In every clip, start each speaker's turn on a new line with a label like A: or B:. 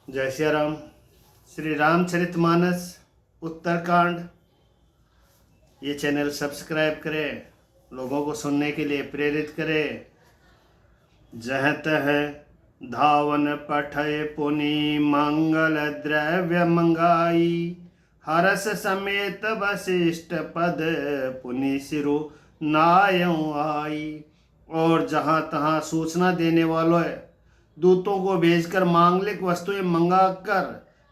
A: जय श्री राम। श्री रामचरितमानस उत्तरकांड। ये channel subscribe करें, लोगों को सुनने के लिए प्रेरित करें। जह तह धावन पठय पुनि मंगल द्रव्य मंगाई, हरस समेत वशिष्ठ पद पुनि सिरु नायं आई। और जहाँ तहाँ सूचना देने वालों दूतों को भेजकर मांगलिक वस्तुएं मंगाकर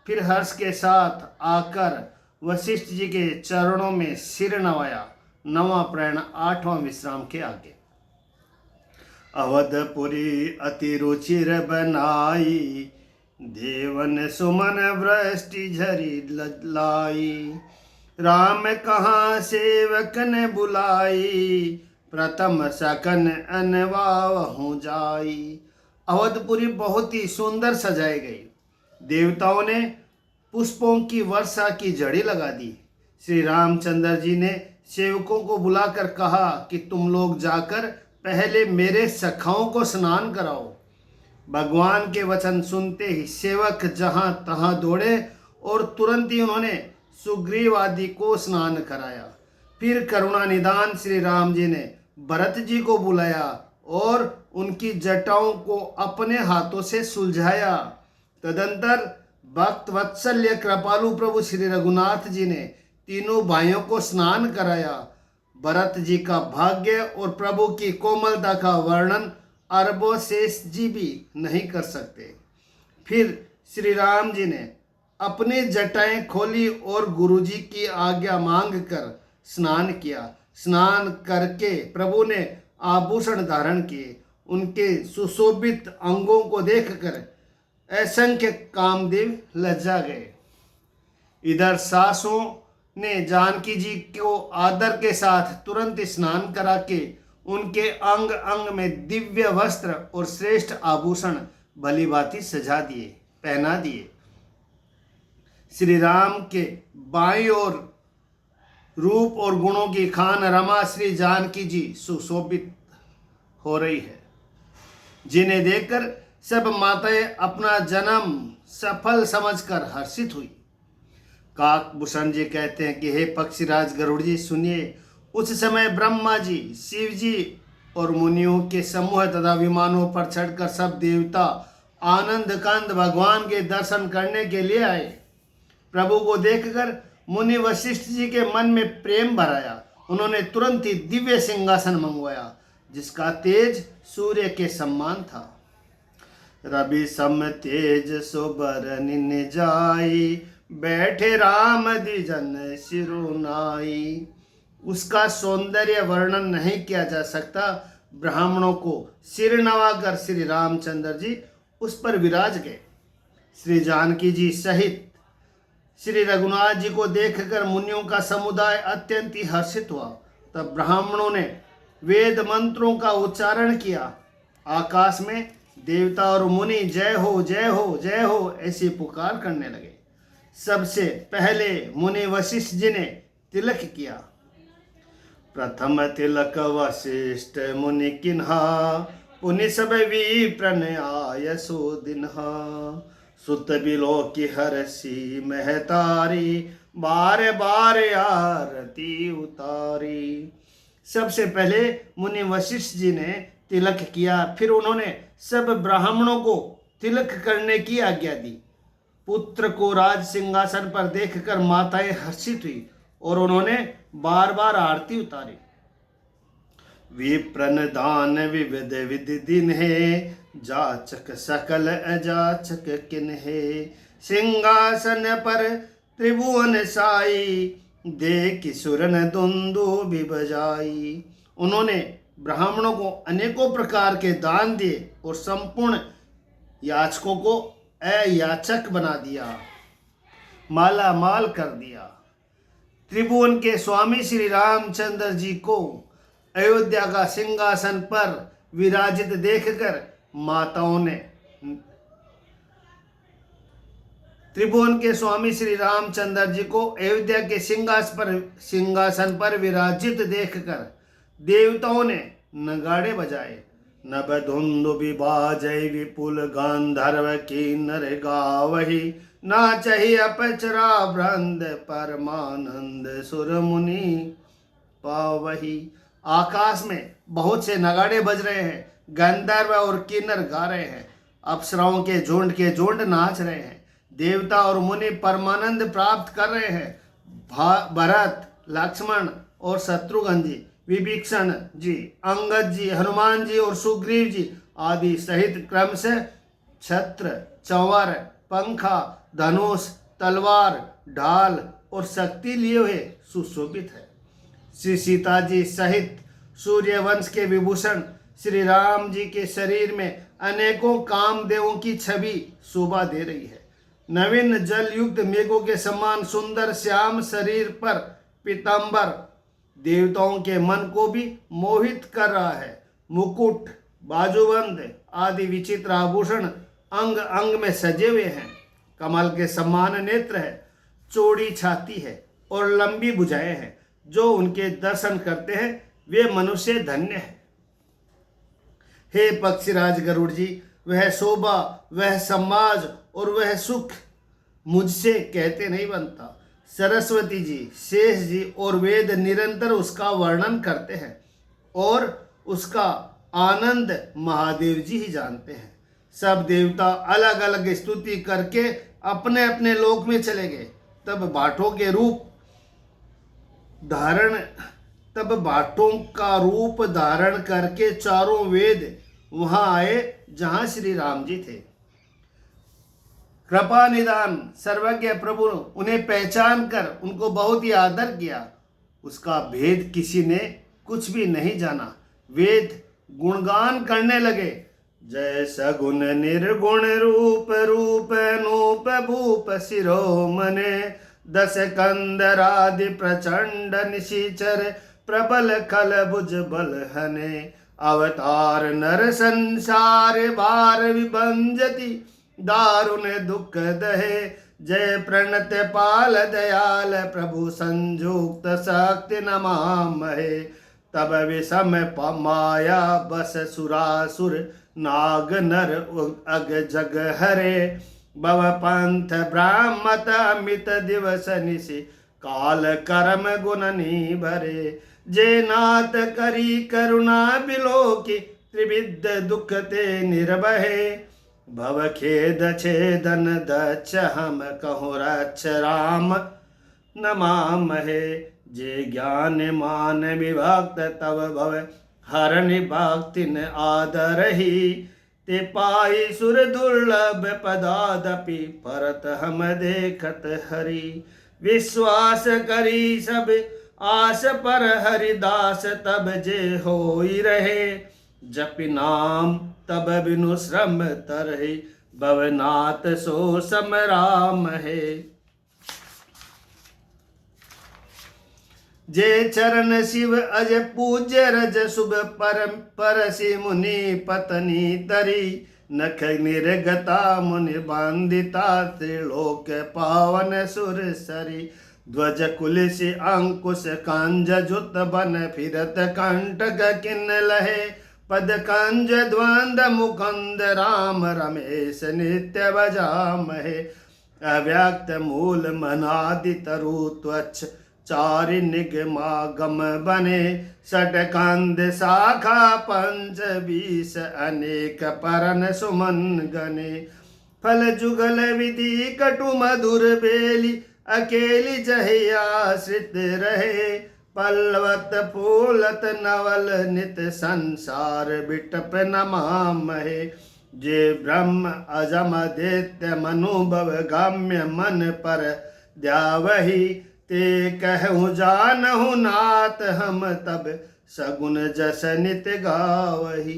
A: फिर हर्ष के साथ आकर वशिष्ठ जी के चरणों में सिर नवाया। नवा प्राण आठवां विश्राम के आगे। अवधपुरी अति रुचिर बनाई, देवन सुमन वृष्टि झरी लाई। राम कहाँ सेवक ने बुलाई, प्रथम सकन अनवाहु जाई। अवधपुरी बहुत ही सुंदर सजाई गई। देवताओं ने पुष्पों की वर्षा की जड़ी लगा दी। श्री रामचंद्र जी ने सेवकों को बुलाकर कहा कि तुम लोग जाकर पहले मेरे सखाओं को स्नान कराओ। भगवान के वचन सुनते ही सेवक जहां तहां दौड़े और तुरंत ही उन्होंने सुग्रीव आदि को स्नान कराया। फिर करुणा निदान श्री राम जी ने भरत जी को बुलाया और उनकी जटाओं को अपने हाथों से सुलझाया। तदंतर भक्त वत्सल्य कृपालु प्रभु श्री रघुनाथ जी ने तीनों भाइयों को स्नान कराया। भरत जी का भाग्य और प्रभु की कोमलता का वर्णन अरबों शेष जी भी नहीं कर सकते। फिर श्री राम जी ने अपनी जटाएं खोली और गुरुजी की आज्ञा मांग कर स्नान किया। स्नान करके प्रभु ने आभूषण धारण किए। उनके सुशोभित अंगों को देखकर असंख्य कामदेव लज्जा गए। इधर सासों ने जानकी जी को आदर के साथ तुरंत स्नान करा के उनके अंग अंग में दिव्य वस्त्र और श्रेष्ठ आभूषण भली भांति सजा दिए, पहना दिए। श्री राम के बाईं ओर रूप और गुणों की खान रमा श्री जानकी जी सुशोभित हो रही है, जिन्हें देखकर सब माताएं अपना जन्म सफल समझकर हर्षित हुई। काकभूषण जी कहते हैं कि हे पक्षीराज गरुड़ जी सुनिए। उस समय ब्रह्मा जी, शिव जी और मुनियों के समूह तथा विमानों पर चढ़कर सब देवता आनंद कांद भगवान के दर्शन करने के लिए आए। प्रभु को देखकर मुनि वशिष्ठ जी के मन में प्रेम भराया। उन्होंने तुरंत ही दिव्य सिंहासन मंगवाया, जिसका तेज सूर्य के समान था। रवि सम तेज सोबर निन जाई, बैठे राम द्विजन सिरुनाई। उसका सौंदर्य वर्णन नहीं किया जा सकता। ब्राह्मणों को सिर नवाकर श्री रामचंद्र जी उस पर विराज गए। श्री जानकी जी सहित श्री रघुनाथ जी को देखकर मुनियों का समुदाय अत्यंत ही हर्षित हुआ। तब ब्राह्मणों ने वेद मंत्रों का उच्चारण किया। आकाश में देवता और मुनि जय हो जय हो जय हो ऐसी पुकार करने लगे। सबसे पहले मुनि वशिष्ठ जी ने तिलक किया। प्रथम तिलक वशिष्ठ मुनि किन्हा, पुनि सब विप्रन आय सो दिन्हा। सुत बिलो की हरसी महतारी, बार बार आरती उतारी। सबसे पहले मुनि वशिष्ठ जी ने तिलक किया। फिर उन्होंने सब ब्राह्मणों को तिलक करने की आज्ञा दी। पुत्र को राज सिंहासन पर देखकर माताएं हर्षित हुई और उन्होंने बार बार आरती उतारी। विप्रन दान विविध विधि दिन है, जाचक सकल अजाचक किन्हे। सिंहासन पर त्रिभुवन साई, देख सुरन दुंदुभि बजाई। उन्होंने ब्राह्मणों को अनेकों प्रकार के दान दिए और संपूर्ण याचकों को अयाचक बना दिया, माला माल कर दिया। त्रिभुवन के स्वामी श्री रामचंद्र जी को अयोध्या का सिंहासन पर विराजित देखकर माताओं ने त्रिभुवन के स्वामी श्री रामचंद्र जी को अयोध्या के सिंहासन पर विराजित देखकर देवताओं ने नगाड़े बजाए, नभ धुंधु विभाजय विपुल गांधर्व किन्नर गावही, नाचहि अपचरा वृंद परमानंद सुर मुनि पावही। आकाश में बहुत से नगाड़े बज रहे हैं, गंधर्व और किन्नर गा रहे हैं, अप्सराओं के झुंड नाच रहे हैं, देवता और मुनि परमानंद प्राप्त कर रहे हैं। भरत, लक्ष्मण और शत्रुघ्न जी, विभीषण जी, अंगद जी, हनुमान जी और सुग्रीव जी आदि सहित क्रम से छत्र, चंवर, पंखा, धनुष, तलवार, ढाल और शक्ति लिए हुए सुशोभित है। श्री सीता जी सहित सूर्यवंश के विभूषण श्री राम जी के शरीर में अनेकों कामदेवों की छवि शोभा दे रही है। नवीन जल युक्त मेघों के समान सुंदर श्याम शरीर पर पीतांबर देवताओं के मन को भी मोहित कर रहा है। मुकुट, बाजूबंद आदि विचित्र आभूषण अंग अंग में सजे हुए हैं। कमल के समान नेत्र है, चौड़ी छाती है और लंबी भुजाएं हैं। जो उनके दर्शन करते हैं वे मनुष्य धन्य है। हे पक्षीराज गरुड़ जी, वह शोभा, वह समाज और वह सुख मुझसे कहते नहीं बनता। सरस्वती जी, शेष जी और वेद निरंतर उसका वर्णन करते हैं और उसका आनंद महादेव जी ही जानते हैं। सब देवता अलग अलग स्तुति करके अपने अपने लोक में चले गए। तब भाटों का रूप धारण करके चारों वेद वहां आए जहां श्री राम जी थे। कृपा निदान सर्वज्ञ प्रभु उन्हें पहचान कर उनको बहुत ही आदर किया। उसका भेद किसी ने कुछ भी नहीं जाना। वेद गुणगान करने लगे। जय सगुण निर्गुण रूप रूप नूप भूप शिरोमणे, दस कंदरादि प्रचंड निशिचर प्रबल खल भुज बल हने, अवतार नर संसार भार विभंजति दारुण दुख दहे, जय प्रणत पाल दयाल प्रभु संयुक्त शक्ति नमामहे। तब विषम माया बस सुरासुर नाग नर अग जग हरे, भव पंथ ब्राह्मत अमित दिवस निशि काल कर्म गुणनी भरे, जे नाथ करी करुणा बिलोकी त्रिविध दुख ते निर्भये, भव खेद छेदन दक्ष हम कहूँ रक्ष राम नमामहे, जे ज्ञान मान विभक्त तव भव हरनि भक्तिन आदरहि, ते पाई सुर दुर्लभ पदादपि परत हम देखत हरि, विश्वास करी सब आस पर हरिदास तब जे होई रहे, जपि नाम तब बिनु श्रम तरहि, भवनाथ सो सम राम है। जे चरण शिव अज पूज्य रज शुभ परम परसि मुनि पत्नी तरी, नख निर्गता मुनि बांधिता त्रिलोक पावन सुर सरी, ध्वज कुलिसि अंकुश कांज जुत बन फिरत कंटक किन लहे, पद कंज द्वंद मुकुंद राम रमेश नित्य भजामहे, अव्यक्त मूल मनादि तरु त्वच्छ चारि निगमागम बने, षटकंद शाखा पंच बीस अनेक परन सुमन गने, फल जुगल विधि कटु मधुर बेली अकेली जहि आश्रित रहे, पल्लवत फूलत नवल नित संसार बिटप नमामहे, जे ब्रह्म अजम दैत्य मनुभव गम्य मन पर द्यावही, ते कहूँ जानहु नाथ हम तब सगुन जस नित गावही,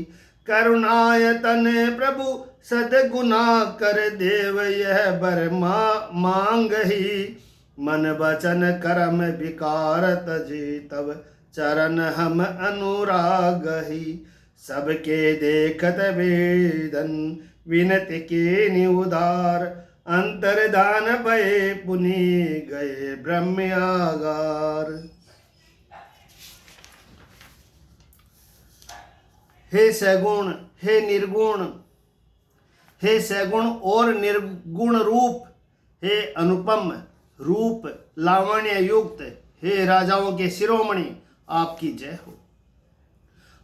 A: करुणायतन प्रभु सदगुना कर देव यह बर मांगही, मन वचन कर्म विकारत जी तब चरण हम अनुरागही, सबके देखत वेदन विनति के निउदार, अंतर्धान भये पुनि गए ब्रह्मयागार। हे सगुण, हे निर्गुण, हे सगुण और निर्गुण रूप, हे अनुपम रूप लावण्य युक्त, हे राजाओं के शिरोमणि, आपकी जय हो।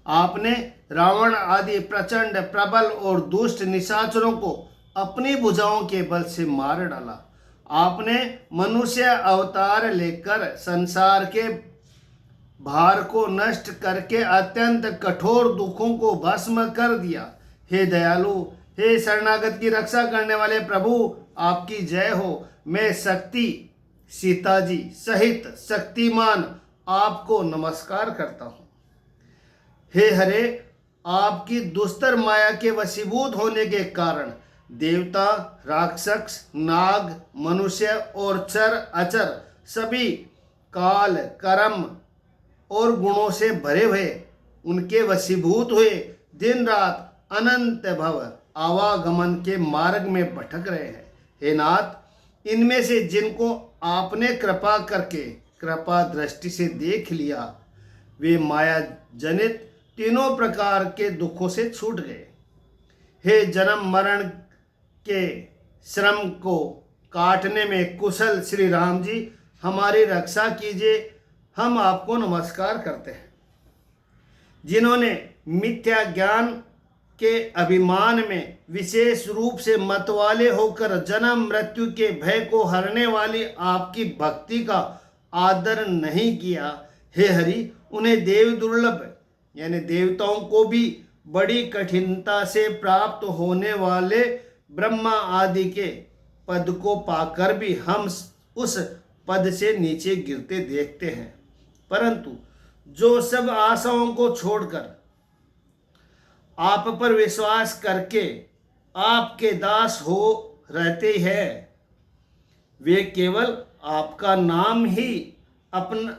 A: आपने रावण आदि प्रचंड प्रबल और दुष्ट निशाचरों को अपनी भुजाओं के बल से मार डाला। आपने मनुष्य अवतार लेकर संसार के भार को नष्ट करके अत्यंत कठोर दुखों को भस्म कर दिया। हे दयालु, हे शरणागत की रक्षा करने वाले प्रभु, आपकी जय हो। मैं शक्ति सीता जी सहित शक्तिमान आपको नमस्कार करता हूँ। हे हरे, आपकी दुस्तर माया के वशीभूत होने के कारण देवता, राक्षस, नाग, मनुष्य और चर अचर सभी काल, कर्म और गुणों से भरे हुए, उनके वशीभूत हुए दिन रात अनंत भव आवागमन के मार्ग में भटक रहे हैं। हे नाथ, इनमें से जिनको आपने कृपा करके कृपा दृष्टि से देख लिया, वे माया जनित तीनों प्रकार के दुखों से छूट गए। हे जन्म मरण के श्रम को काटने में कुशल श्री राम जी, हमारी रक्षा कीजिए। हम आपको नमस्कार करते हैं। जिन्होंने मिथ्या ज्ञान के अभिमान में विशेष रूप से मतवाले होकर जन्म मृत्यु के भय को हरने वाली आपकी भक्ति का आदर नहीं किया, हे हरि, उन्हें देव दुर्लभ यानी देवताओं को भी बड़ी कठिनता से प्राप्त होने वाले ब्रह्मा आदि के पद को पाकर भी हम उस पद से नीचे गिरते देखते हैं। परंतु जो सब आशाओं को छोड़कर आप पर विश्वास करके आपके दास हो रहते हैं, वे केवल आपका नाम ही अपना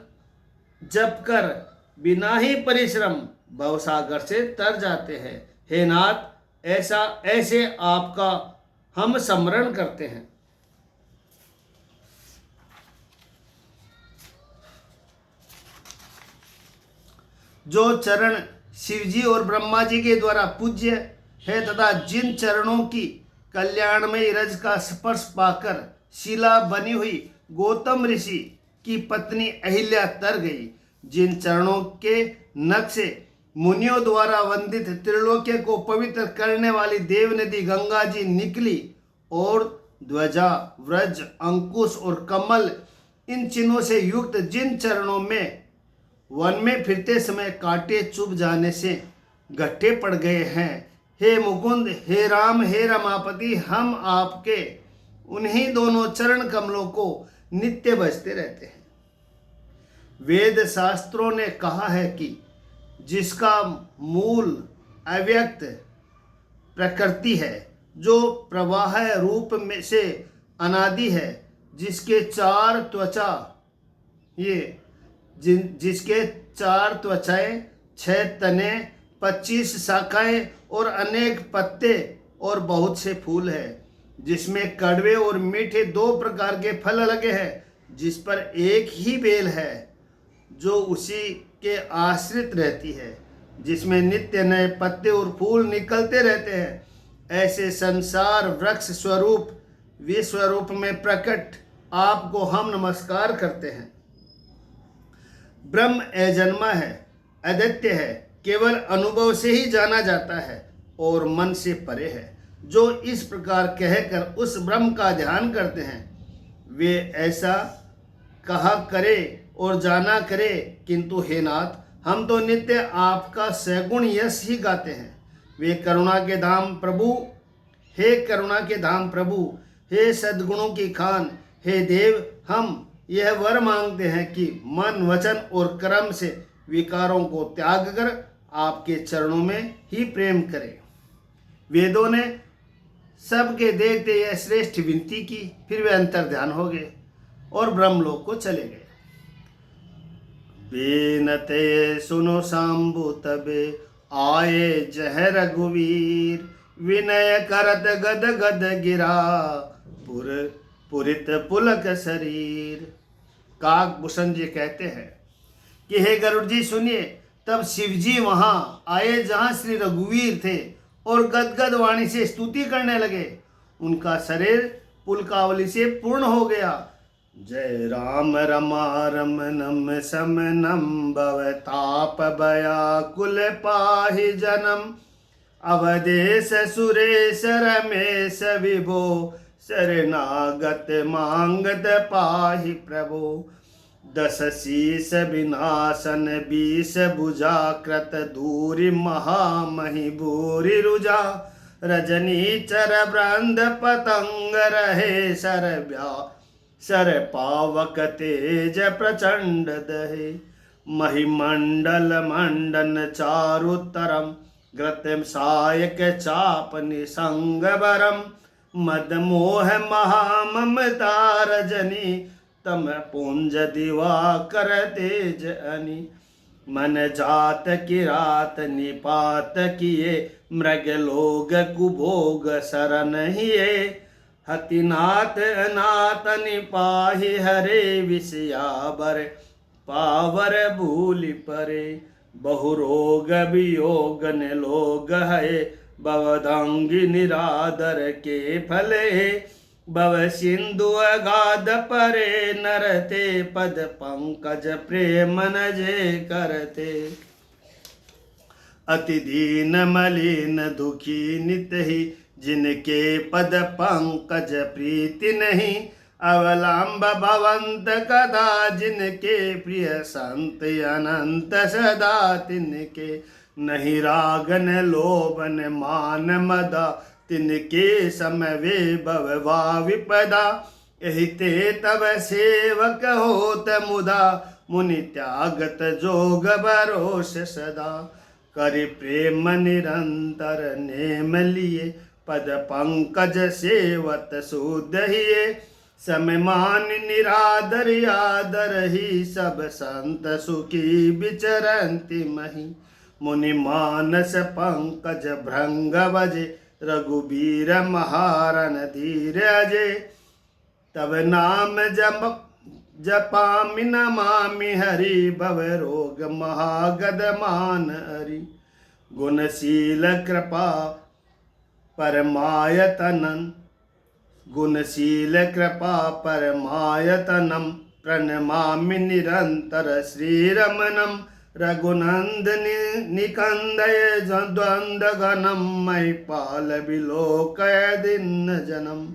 A: जप कर बिना ही परिश्रम भवसागर से तर जाते हैं। हे नाथ, ऐसे आपका हम स्मरण करते हैं। जो चरण शिवजी और ब्रह्मा जी के द्वारा पूज्य है तथा जिन चरणों की कल्याणमयी रज का स्पर्श पाकर शिला बनी हुई गौतम ऋषि की पत्नी अहिल्या तर गई, जिन चरणों के नक्शे मुनियों द्वारा वंदित त्रिलोक्य को पवित्र करने वाली देव नदी गंगा जी निकली और ध्वजा, व्रज, अंकुश और कमल इन चिन्हों से युक्त जिन चरणों में वन में फिरते समय कांटे चुभ जाने से गट्ठे पड़ गए हैं, हे मुकुंद, हे राम, हे रमापति, हम आपके उन्हीं दोनों चरण कमलों को नित्य भजते रहते हैं। वेद शास्त्रों ने कहा है कि जिसका मूल अव्यक्त प्रकृति है, जो प्रवाह रूप में से अनादि है, जिसके चार त्वचा जिसके चार त्वचाएं, 6 तने, 25 शाखाएं और अनेक पत्ते और बहुत से फूल है, जिसमें कड़वे और मीठे 2 प्रकार के फल लगे हैं, जिस पर एक ही बेल है जो उसी के आश्रित रहती है, जिसमें नित्य नए पत्ते और फूल निकलते रहते हैं। ऐसे संसार वृक्ष स्वरूप विश्वरूप में प्रकट आपको हम नमस्कार करते हैं। ब्रह्म अजन्मा है, अद्वितीय है, केवल अनुभव से ही जाना जाता है और मन से परे है। जो इस प्रकार कहकर उस ब्रह्म का ध्यान करते हैं, वे ऐसा कहा करे और जाना करे, किंतु हे नाथ, हम तो नित्य आपका सगुण यश ही गाते हैं। वे करुणा के धाम प्रभु, हे करुणा के धाम प्रभु, हे सद्गुणों की खान, हे देव, हम यह वर मांगते हैं कि मन, वचन और कर्म से विकारों को त्याग कर आपके चरणों में ही प्रेम करें। वेदों ने सबके देखते यह श्रेष्ठ विनती की, फिर वे अंतर ध्यान हो गए और ब्रह्मलोक को चले गए। बेनते सुनो शांभु तबे आए जह रघुवीर, विनय करत गद गद गिरा पुरित पुलक शरीर। काकभूषण जी कहते हैं कि हे गरुड़ जी सुनिए, तब शिवजी वहां आए जहां श्री रघुवीर थे और गदगद वाणी से स्तुति करने लगे। उनका शरीर पुलकावली से पूर्ण हो गया। जय राम रमा रमनम समनम भवताप भयाकुल पाहि जनम अवधेश सुरेश रमेश विभो शरणागत मांगत पाहि प्रभो। दस शीस विनाशन 20 भुजा कृत दूरी महामहि भूरि रुजा रजनी चर वृंद पतंग रहे सर पावक तेज प्रचंड दहे महिमंडल मंडन चारुतरम घृतम सायक चाप निसंग बरम मद मोह महाममता रजनी तम पुंज दिवाकर तेज अनि मन जात किरात निपात किए मृग लोग कुभोग शरण हिए हतिनाथ अनाथ निपाहि हरे विषयावर पावर भूलि परे बहु रोग वियोग ने लोग है भवदंगी निरादर के फले भव सिंधु अगाध परे नरते पद पंकज प्रेम नजे करते अति दीन मलिन दुखी नित ही जिनके पद पंकज प्रीति नहीं अवलंब भवंत कदा जिनके प्रिय संत अनंत सदा तिनके नहीं रागन लोभन मान मदा तिनके समय वे भववा विपदा यही ते तब सेवक होत मुदा मुनि त्यागत जोग भरोस सदा करि प्रेम निरंतर नेम लिए पद पंकज सेवत शुद्ध हिये समय मान निरादर आदर ही सब संत सुखी विचरंति मही मुनि मानस पंकज भृंग बजे रघुबीर महारन धीर अजय तब नाम जपामि नमामि हरि भव रोग महागद मान हरि गुणशील कृपा परमायतनन गुणशील कृपा परमायतनम प्रणमामि निरंतर श्रीरमणम रघुनंदनि निकंदय द्वंद गणम महिपाल विलोकय दिन जनम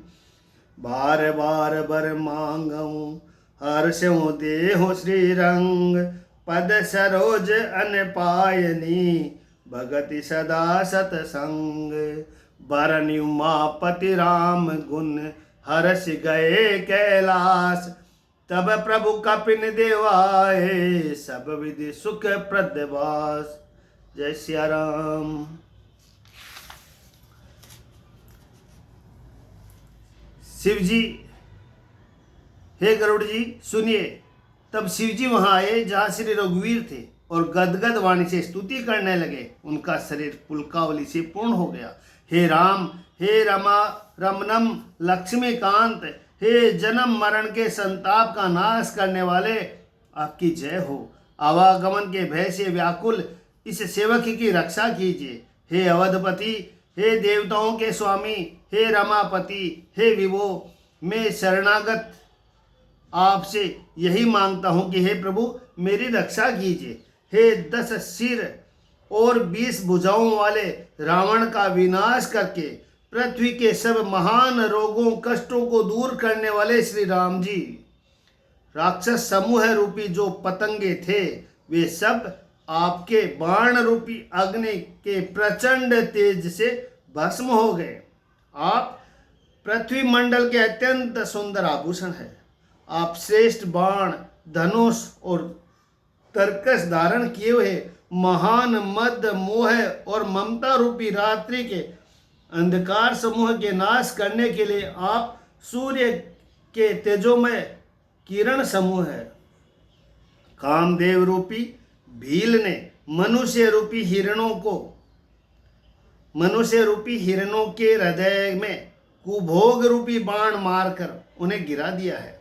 A: बार बार बर मांगऊं हर्षों देहो श्रीरंग पद सरोज अन पायनी भगति सदा सतसंग बरनि उमापति राम गुण हर्ष गए कैलाश तब प्रभु कपिन देवाए सब विधि सुख प्रदवास। जय सिया राम। शिव जी, हे गरुड़ जी सुनिए। तब शिव जी वहां आए जहां श्री रघुवीर थे और गदगद वाणी से स्तुति करने लगे। उनका शरीर पुलकावली से पूर्ण हो गया। हे राम, हे रमा रमनम लक्ष्मीकांत, हे जन्म मरण के संताप का नाश करने वाले, आपकी जय हो। आवागमन के भय से व्याकुल इस सेवक की रक्षा कीजिए। हे अवधपति, हे देवताओं के स्वामी, हे रमापति, हे विभो, मैं शरणागत आपसे यही मांगता हूँ कि हे प्रभु मेरी रक्षा कीजिए। हे 10 सिर और 20 भुजाओं वाले रावण का विनाश करके पृथ्वी के सब महान रोगों कष्टों को दूर करने वाले श्री राम जी, राक्षस समूह रूपी जो पतंगे थे वे सब आपके बाण रूपी अग्नि के प्रचंड तेज से भस्म हो गए। आप पृथ्वी मंडल के अत्यंत सुंदर आभूषण है। आप श्रेष्ठ बाण, धनुष और तरकस धारण किए हुए महान मद मोह और ममता रूपी रात्रि के अंधकार समूह के नाश करने के लिए आप सूर्य के तेजोमय किरण समूह है। कामदेव रूपी भील ने मनुष्य रूपी हिरणों के हृदय में कुभोग रूपी बाण मारकर उन्हें गिरा दिया है।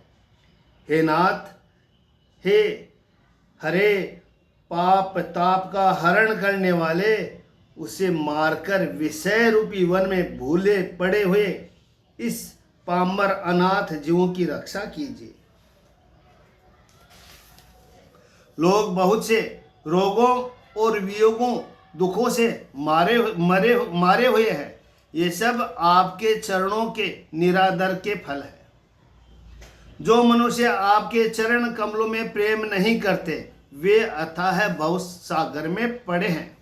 A: हे नाथ, हे हरे पाप ताप का हरण करने वाले उसे मारकर विषय रूपी वन में भूले पड़े हुए इस पामर अनाथ जीवों की रक्षा कीजिए। लोग बहुत से रोगों और वियोगों दुखों से मारे हुए हैं। ये सब आपके चरणों के निरादर के फल है। जो मनुष्य आपके चरण कमलों में प्रेम नहीं करते वे अथाह भव सागर में पड़े हैं।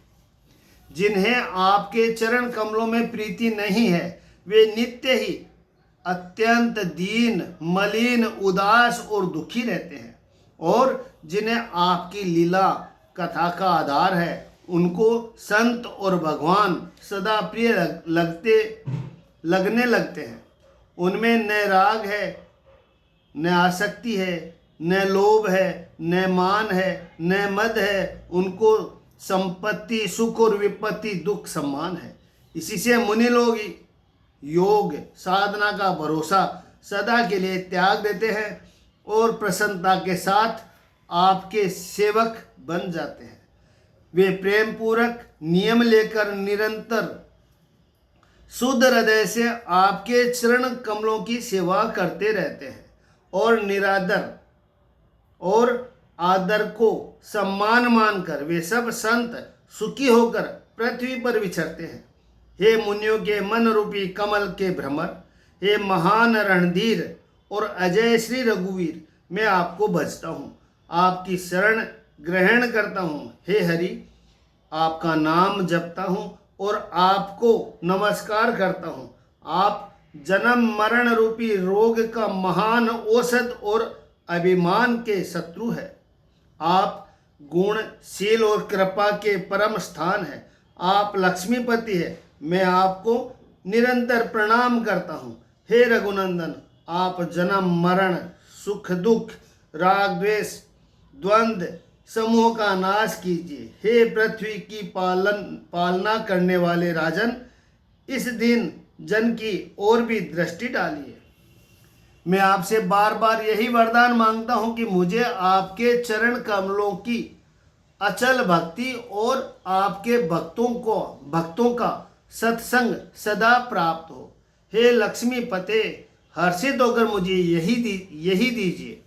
A: जिन्हें आपके चरण कमलों में प्रीति नहीं है वे नित्य ही अत्यंत दीन, मलिन, उदास और दुखी रहते हैं। और जिन्हें आपकी लीला कथा का आधार है उनको संत और भगवान सदा प्रिय लगने लगते हैं। उनमें न राग है, न आसक्ति है, न लोभ है, न मान है, न मद है। उनको संपत्ति, सुख और विपत्ति, दुख, सम्मान है। इसी से मुनि लोग योग साधना का भरोसा सदा के लिए त्याग देते हैं और प्रसन्नता के साथ आपके सेवक बन जाते हैं। वे प्रेम पूर्वक नियम लेकर निरंतर शुद्ध हृदय से आपके चरण कमलों की सेवा करते रहते हैं और निरादर और आदर को सम्मान मानकर वे सब संत सुखी होकर पृथ्वी पर विचरते हैं। हे मुनियों के मन रूपी कमल के भ्रमर, हे महान रणधीर और अजय श्री रघुवीर, मैं आपको भजता हूँ, आपकी शरण ग्रहण करता हूँ। हे हरि, आपका नाम जपता हूँ और आपको नमस्कार करता हूँ। आप जन्म मरण रूपी रोग का महान औषध और अभिमान के शत्रु है। आप गुणशील और कृपा के परम स्थान है। आप लक्ष्मीपति है। मैं आपको निरंतर प्रणाम करता हूँ। हे रघुनंदन, आप जन्म मरण, सुख दुख, राग द्वेष, द्वंद्व समूह का नाश कीजिए। हे पृथ्वी की पालना करने वाले राजन, इस दिन जन की ओर भी दृष्टि डालिए। मैं आपसे बार बार यही वरदान मांगता हूं कि मुझे आपके चरण कमलों की अचल भक्ति और आपके भक्तों का सत्संग सदा प्राप्त हो। हे लक्ष्मी पते, हर्षित होकर मुझे यही दीजिए।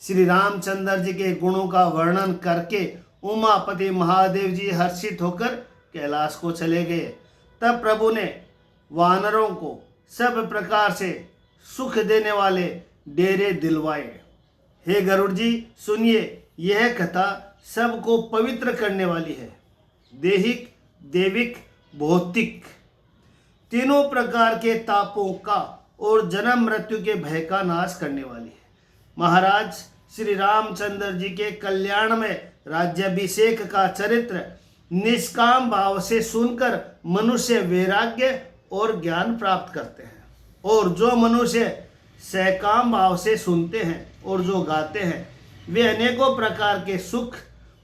A: श्री रामचंद्र जी के गुणों का वर्णन करके उमापति महादेव जी हर्षित होकर कैलाश को चले गए। तब प्रभु ने वानरों को सब प्रकार से सुख देने वाले डेरे दिलवाए। हे गरुड़ जी, सुनिए, यह कथा सबको पवित्र करने वाली है। देहिक, देविक, भौतिक तीनों प्रकार के तापों का और जन्म मृत्यु के भय का नाश करने वाली है। महाराज श्री रामचंद्र जी के कल्याण में राज्याभिषेक का चरित्र निष्काम भाव से सुनकर मनुष्य वैराग्य और ज्ञान प्राप्त करते हैं। और जो मनुष्य सकाम भाव से सुनते हैं और जो गाते हैं वे अनेकों प्रकार के सुख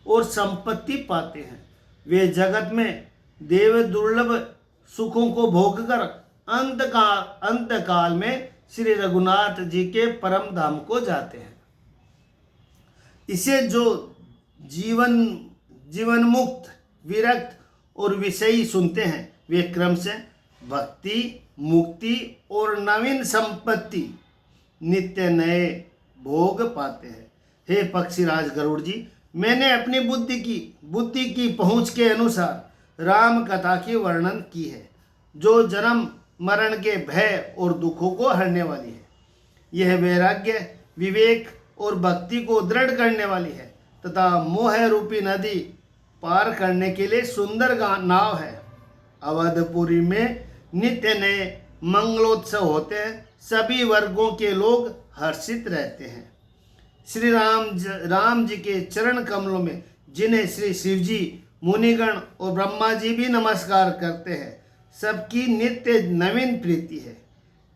A: और संपत्ति पाते हैं। वे जगत में देव दुर्लभ सुखों को भोगकर अंत काल में श्री रघुनाथ जी के परम धाम को जाते हैं। इसे जो जीवन मुक्त, विरक्त और विषयी सुनते हैं वे क्रम से भक्ति, मुक्ति और नवीन संपत्ति, नित्य नए भोग पाते हैं। हे पक्षीराज गरुड़ जी, मैंने अपनी बुद्धि की पहुँच के अनुसार राम कथा की वर्णन की है, जो जन्म मरण के भय और दुखों को हरने वाली है। यह वैराग्य, विवेक और भक्ति को दृढ़ करने वाली है तथा मोह रूपी नदी पार करने के लिए सुंदर नाव है। अवधपुरी में नित्य नए मंगलोत्सव होते हैं। सभी वर्गों के लोग हर्षित रहते हैं। श्री राम जी के चरण कमलों में जिन्हें श्री शिव जी, मुनिगण और ब्रह्मा जी भी नमस्कार करते हैं, सबकी नित्य नवीन प्रीति है।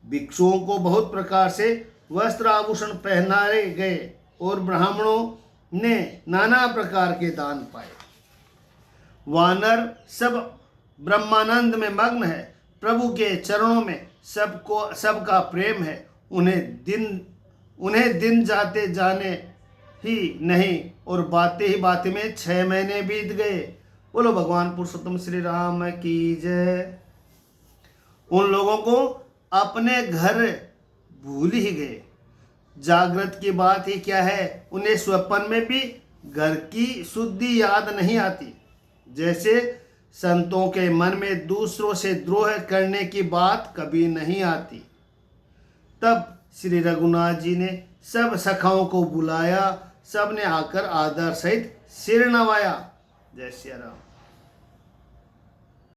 A: भिक्षुओं को बहुत प्रकार से वस्त्र आभूषण पहनाए गए और ब्राह्मणों ने नाना प्रकार के दान पाए। वानर सब ब्रह्मानंद में मग्न है। प्रभु के चरणों में सबका प्रेम है। उन्हें दिन जाते जाने ही नहीं और बातें ही बातें में 6 महीने बीत गए। बोलो भगवान पुरुषोत्तम श्री राम की जय। उन लोगों को अपने घर भूल ही गए। जागृत की बात ही क्या है, उन्हें स्वप्न में भी घर की शुद्धि याद नहीं आती। जैसे संतों के मन में दूसरों से द्रोह करने की बात कभी नहीं आती। तब श्री रघुनाथ जी ने सब सखाओं को बुलाया, सब ने आकर आदर सहित सिर नवाया। जय श्री राम।